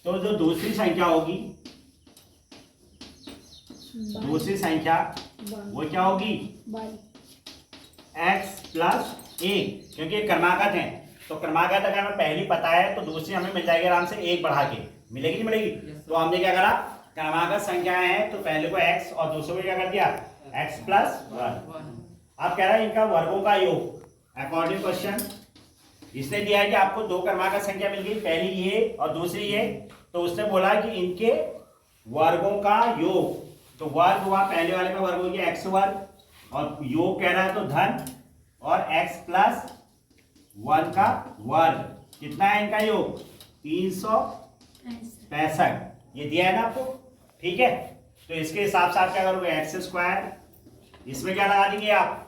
तो जो दूसरी संख्या होगी, दूसरी संख्या वो क्या होगी, x प्लस ए, क्योंकि ये क्रमागत है तो क्रमागत अगर हमें पहली पता है तो दूसरी हमें मिल जाएगी आराम से, एक बढ़ा के मिलेगी नहीं मिलेगी। तो हमने क्या करा, क्रमागत संख्याएं हैं तो पहले को x और दूसरे को क्या कर दिया x प्लस 1। अब कह रहा है इनका वर्गों का योग अकॉर्डिंग क्वेश्चन। इसने दिया है कि आपको दो क्रमागत संख्या मिल गई, पहली ये और दूसरी ये, तो उसने बोला कि इनके वर्गों का योग, तो वर्ग हुआ पहले वाले का वर्ग हो गया x वर्ग और योग कह रहा है तो धन, और x प्लस 1 का वर्ग, कितना है इनका योग 365, ये दिया है ना आपको, ठीक है। तो इसके हिसाब से आप क्या करोगे, एक्स स्क्वायर, इसमें क्या लगा देंगे आप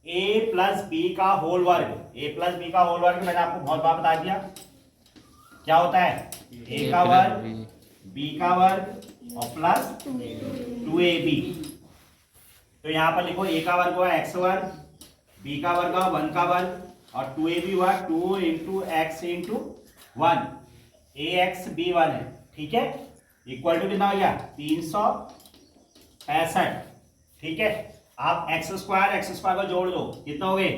a प्लस बी का होल वर्ग, a प्लस बी का होल वर्ग मैंने आपको बहुत बार बता दिया क्या होता है, a का वर्ग b का वर्ग और प्लस 2ab। तो यहाँ पर लिखो a का वर्ग हुआ x वर्ग, b का वर्ग हुआ 1 का वर्ग और 2ab हुआ 2 into x into 1, ax b1 है, ठीक है। इक्वल टू कितना हो गया 365, ठीक है। आप एक्स स्क्वायर को जोड़ दो, कितना हो गए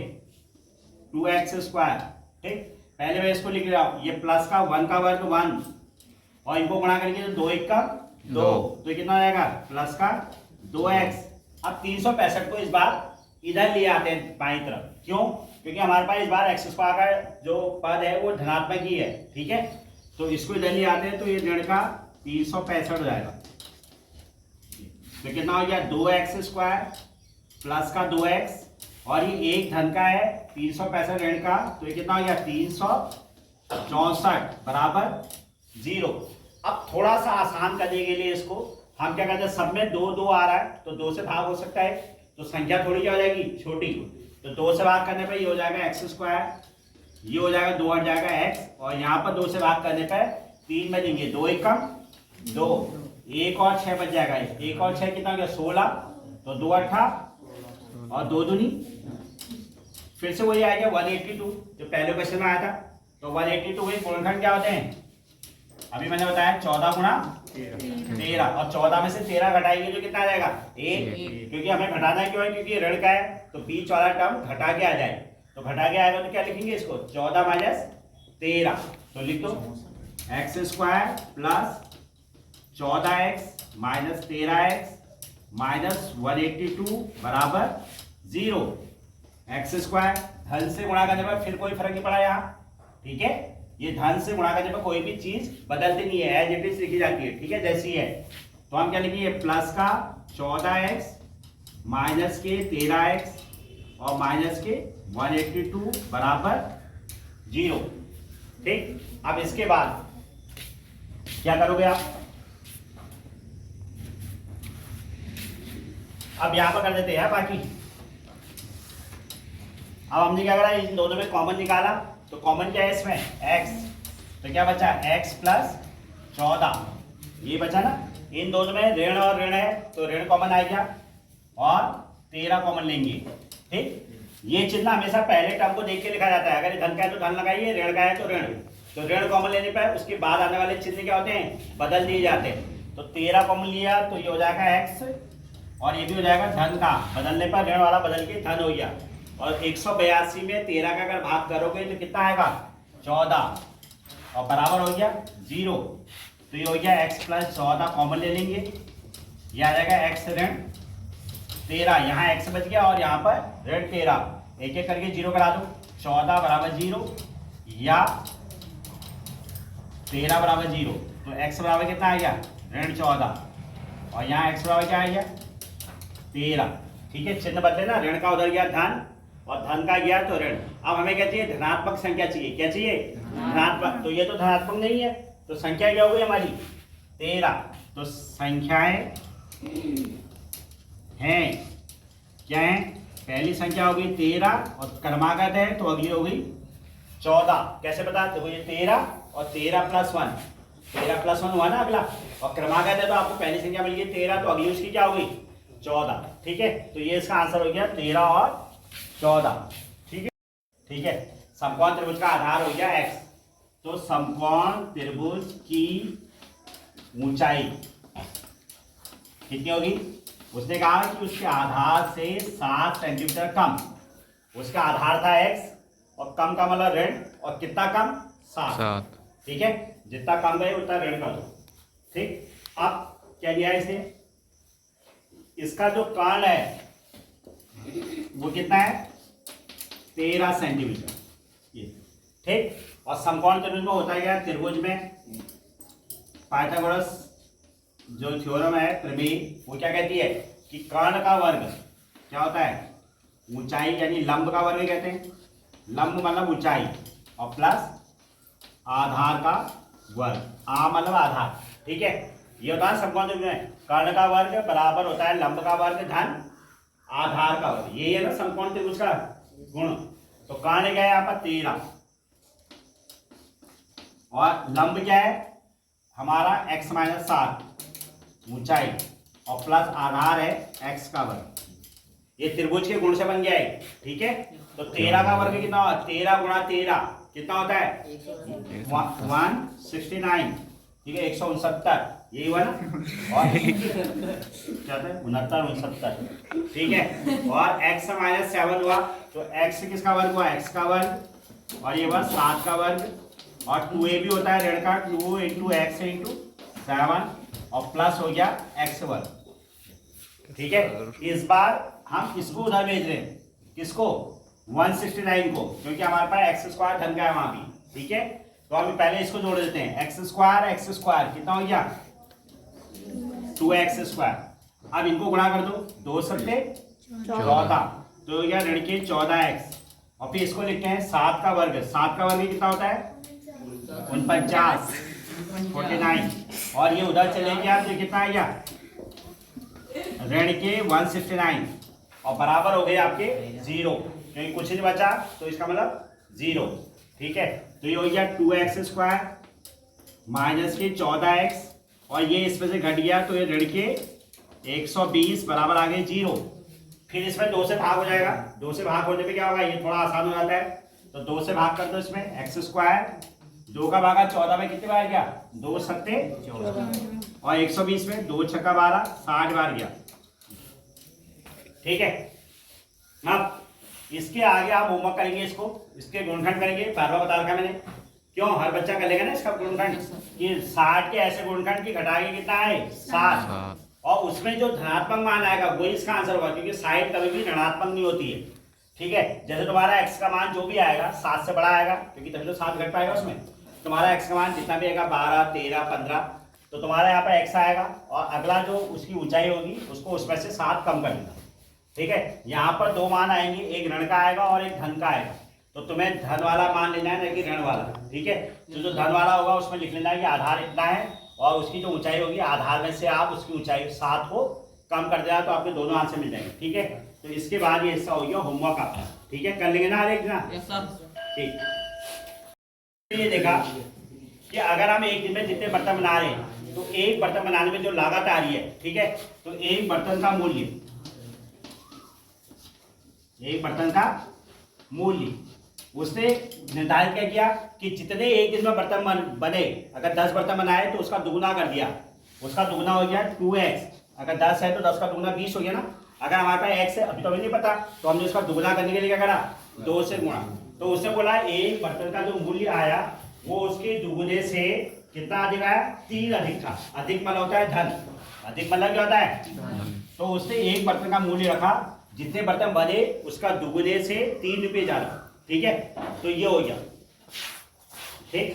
2x स्क्वायर, ठीक। पहले मैं इसको लिख रहा हूं, ये प्लस का 1 का वर्ग 1 और इनको गुणा करेंगे तो 2 1 का 2, तो कितना हो जाएगा प्लस का 2x। अब 365 को इस बार इधर ले आते हैं बाईं तरफ, क्यों, क्योंकि हमारे पास इस बार एक्स स्क्वायर का जो पद है वो धनात्मक ही है, ठीक है। तो इसको इधर ले आते हैं तो ये ऋण का 365 हो जाएगा, तो कितना हो गया 2x स्क्वायर प्लस का 2x और ये एक धन का है 365 ऋण का, तो ये कितना हो गया 364 बराबर 0। अब थोड़ा सा आसान करने के लिए इसको हम क्या कहते हैं, सब में 2 2 आ रहा है तो 2 से भाग हो सकता है, तो संख्या थोड़ी क्या हो जाएगी छोटी, तो 2 से भाग करने पर ये हो जाएगा एक्स स्क्वायर, ये हो जाएगा 2 हट जाएगा x, और यहाँ पर 2 से भाग करने पर 3 में देंगे 2 1 का 2, 1 और 6 बच जाएगा, 1 और 6 कितना हो गया 16, तो 2 8 और 2 दूनी, फिर से वही आएगा 182 जो पहले क्वेश्चन में आया था। तो 182 वही गुणनखंड क्या होते हैं, अभी मैंने बताया 14 गुणा 13, और 14 में से 13 घटाएंगे तो कितना आ जाएगा 1, क्योंकि हमें घटाना क्यों है, क्योंकि ऋण का है तो बीच वाला टर्म घटा के आ जाए, तो घटा के आएगा तो क्या लिखेंगे इसको 14 माइनस 13, तो लिख दो x square plus 14x minus 13x minus 182 बराबर 0। एक्स स्क्वायर धन से गुणा करने पर फिर कोई फर्क नहीं पड़ा यहाँ, ठीक है। ये धन से गुणा करने पर कोई भी चीज बदलती नहीं है, एज इट इज लिखी जाती है, ठीक है, जैसी है। तो हम क्या लिखेंगे प्लस का 14x माइनस के 13x और माइनस के 182 बराबर 0, ठीक। अब इसके बाद क्या करोगे आप, अब यहां पर कर देते हैं बाकी। अब हमने क्या करा, इन दोनों में कॉमन निकाला, तो कॉमन क्या है इसमें x, तो क्या बचा x प्लस 14, ये बचा ना। इन दोनों में ऋण और ऋण है तो ऋण कॉमन आएगा और 13 कॉमन लेंगे, ठीक। ये चिन्ह हमेशा पहले टर्म को देख के लिखा जाता है, अगर धन का है तो धन लगाइए, ऋण का है तो ऋण, तो ऋण कॉमन लेने पर उसके बाद आने वाले चिन्ह क्या होते हैं बदल दिए जाते हैं। तो 13 कॉमन लिया तो ये हो जाएगा x और ये भी हो जाएगा धन का, बदलने पर ऋण वाला बदल के धन हो गया, और 182 में 13 का अगर भाग करोगे तो कितना आएगा 14 और बराबर हो गया 0। तो ये हो गया x प्लस 14 कॉमन ले लेंगे, ये आ जाएगा x ऋण 13, यहाँ x बच गया और यहाँ पर ऋण 13, एक एक करके 0 करा दो, 14 बराबर 0 या 13 बराबर 0, तो x बराबर कितना आ गया ऋण 14 और यहाँ x बराबर क्या आ गया 13, ठीक है। चिन्ह बदले ना, ऋण का उधर गया धन और धन का गया तो ऋण। अब हमें क्या चाहिए, धनात्मक संख्या चाहिए, क्या चाहिए धनात्मक, तो ये तो धनात्मक नहीं है, तो संख्या क्या हो गई हमारी 13, तो संख्याएं हैं क्या है, पहली संख्या हो गई 13 और क्रमागत है तो अगली हो गई 14। कैसे बता, देखो ये 13 और 13 प्लस 1, 13 प्लस 1 हुआ ना अगला, और क्रमागत है तो आपको पहली संख्या मिल गई 13, तो अगली उसकी क्या हो गई 14, ठीक है। तो ये इसका आंसर हो गया 13 और 14, ठीक है, ठीक है। समकोण त्रिभुज का आधार हो गया x, तो समकोण त्रिभुज की ऊंचाई कितनी होगी? उसने कहा कि उसके आधार से 7 सेंटीमीटर कम। उसका आधार था x और कम का मतलब ऋण, और कितना कम? 7। ठीक है, जितना कम गए उतना ऋण कर दो। ठीक, अब क्या दिया है इसने? इसका जो कर्ण है वो कितना है? 13 सेंटीमीटर। ये ठीक, और समकोण त्रिभुज में होता है क्या? त्रिभुज में पाइथागोरस जो थ्योरम है प्रमेय, वो क्या कहती है कि कर्ण का वर्ग क्या होता है? ऊंचाई, यानी लंब का वर्ग कहते हैं। लंब मतलब ऊंचाई, और प्लस आधार का वर्ग। आ मतलब आधार। ठीक है, ये होता है समकोण त्रिभुज में कर्ण का वर्ग बराबर होता है लंब का वर्ग धन आधार का वर्ग। यही है ना समकोण त्रिभुज का गुण। तो कर्ण क्या है यहाँ पर? 13, और लंब क्या है हमारा? x - 7 ऊंचाई, और प्लस आधार है x का वर्ग। ये त्रिभुज के गुण से बन गया है। ठीक है, तो 13 का वर्ग कितना होगा? 13 गुणा 13 कितना होता है? 169। ठीक है, 169 यही हुआ ना, और क्या था? 69 69। ठीक है, और x - 7 हुआ, तो x किसका वर्ग हुआ? x का वर्ग, और ये हुआ 7 का वर्ग, और 2a भी होता है ऋण का, 2 × x × 7, और प्लस हो गया x वर्ग। ठीक है, इस बार हम इसको उधर भेज रहे हैं। किसको? 169 को, क्योंकि हमारे पास x² धन का है वहां भी। ठीक है, तो हम पहले इसको जोड़ देते हैं। x² कितना हो गया? 2x²। अब इनको गुणा कर दो, 2 × 7 = 14, तो हो गया ऋण के 14x, और फिर इसको लिखते हैं 7 का वर्ग। 7 का वर्ग कितना होता है? 49 49, और ये उधर चले गया तो कितना आ गया? ऋण के 169, और बराबर हो गए आपके 0, क्योंकि कुछ नहीं बचा, तो इसका मतलब 0। ठीक है, तो ये हो गया 2x² माइनस के 14x, और ये इसमें से घट गया, तो ये ऋण के 120 बराबर आ गए 0। फिर इसमें 2 से भाग हो जाएगा। 2 से भाग होने पे क्या होगा? ये थोड़ा आसान हो जाता है, तो 2 से भाग कर दो इसमें। x², 2 का भागा 14 में कितने बार गया? 2 × 7 = 14, और 120 में 2 × 6 = 12, 60 बार गया। ठीक है, अब इसके आगे आप होमवर्क करेंगे, इसके गुणनखंड करेंगे। पहला बता रखा मैंने, क्यों? हर बच्चा कर लेगा ना इसका गुणनखंड, कि 60 के ऐसे गुणनखंड की घटाएंगे कितना है? 7, और उसमें जो धनात्मक मान आएगा वही इसका आंसर होगा, क्योंकि साइड कभी भी ऋणात्मक नहीं होती है। ठीक है, जैसे तुम्हारा x का मान जो भी आएगा 7 से बड़ा आएगा, क्योंकि तभी तो 7 घट पाएगा उसमें। तुम्हारा x का मान जितना भी आएगा 12, 13, 15, तो तुम्हारा यहाँ पर x आएगा, और अगला जो उसकी ऊंचाई होगी उसको उसमें से 7 कम कर देना। ठीक है, यहाँ पर 2 मान आएंगे, एक ऋण का आएगा और एक धन का आएगा, तो तुम्हें धन वाला मान लेना है, ना कि ऋण वाला। ठीक है, तो जो धन वाला होगा उसमें लिख लेना है कि आधार इतना है, और उसकी जो ऊंचाई होगी आधार में से आप उसकी ऊंचाई 7 को कम कर देना, तो आपके दोनों आंसर मिल जाएंगे। ठीक है, तो इसके बाद ये हिस्सा हो गया होमवर्क आपका। ठीक है, कर लेंगे ना हर एक ना? ठीक, ये देखा कि अगर हम एक दिन में जितने बर्तन बना रहे हैं, तो एक बर्तन बनाने में जो लागत आ रही है, ठीक है, तो एक बर्तन का मूल्य उसने निर्धारित क्या किया कि जितने एक दिन में बर्तन बने, अगर 10 बर्तन बनाए तो उसका दुगुना कर दिया। उसका दुगुना हो गया 2x, अगर 10 है तो 10 का दुगुना 20 हो गया ना। अगर हमारे पास x है, अभी तो हमें नहीं पता, तो हमने उसका दुगुना करने के लिए क्या करा? 2 से गुणा। तो उसने बोला एक बर्तन का जो मूल्य आया वो उसके दुगुने से कितना अधिक आया? 3 अधिक था। अधिक मतलब होता है धन, अधिक मतलब क्या होता है? तो उसने एक बर्तन का मूल्य रखा, जितने बर्तन बने उसका दुगुने से 3 रुपये ज्यादा। ठीक है, तो ये हो गया। ठीक,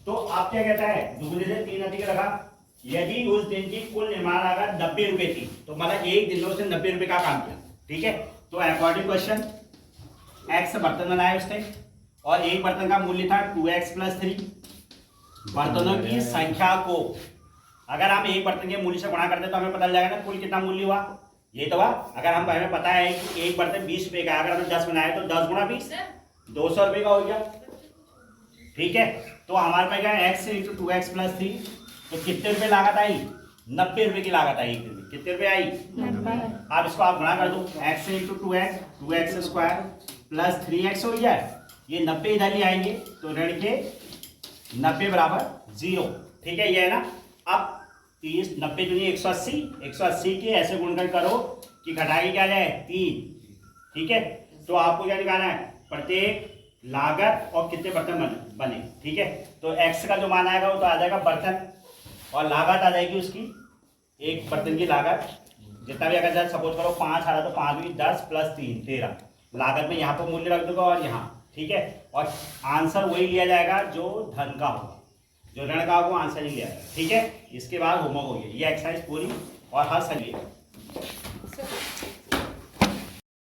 तो आप क्या कहता है? दुगुने से 3 अधिक रखा। यदि उस दिन की कुल निर्माण लागत 90 रुपये थी, तो मतलब एक दिन में उसने 90 रुपये का काम किया। ठीक है, तो अकॉर्डिंग क्वेश्चन x बर्तन बनाए उसने, और एक बर्तन का मूल्य था 2x + 3। बर्तनों की संख्या को अगर हम एक बर्तन के मूल्य से गुणा करते तो हमें पता चल जाएगा ना कुल कितना मूल्य हुआ। ये तो हुआ। अगर हमें पता है कि एक बर्तन 20 रुपये का, अगर हमने 10 बनाए तो 10 × 20 200 रुपये का हो गया। ठीक है, तो हमारे पास क्या है? x × 2x + 3, तो कितने रुपए लागत आई? 90 रुपये की लागत आई। कितने रुपये आई? 90। अब इसको आप गुणा कर दो, x × 2x 2x² + 3x हो गया। ये 90 इधर ही आएंगे, तो ऋण के 90 बराबर 0। ठीक है, ये है ना। अब 30 90 दूनी 180, 180 के ऐसे गुणनखंड करो कि घटाएगी क्या जाए 3। ठीक है, तो आपको क्या निकालना है, प्रत्येक लागत और कितने बर्तन बने। ठीक है, तो x का जो मान आएगा वो तो आ जाएगा बर्तन, और लागत आ जाएगी उसकी, एक बर्तन की लागत जितना भी, अगर जैसे सपोज करो 5 आ रहा तो 5 भी 10 प्लस 3 13, लागत में यहाँ पर मूल्य रख दूंगा और यहाँ। ठीक है, और आंसर वही लिया जाएगा जो धन का होगा, जो ऋण का होगा आंसर ही लिया जाएगा। ठीक है, इसके बाद होमवर्क हो गया, ये एक्सरसाइज पूरी और हर सही है।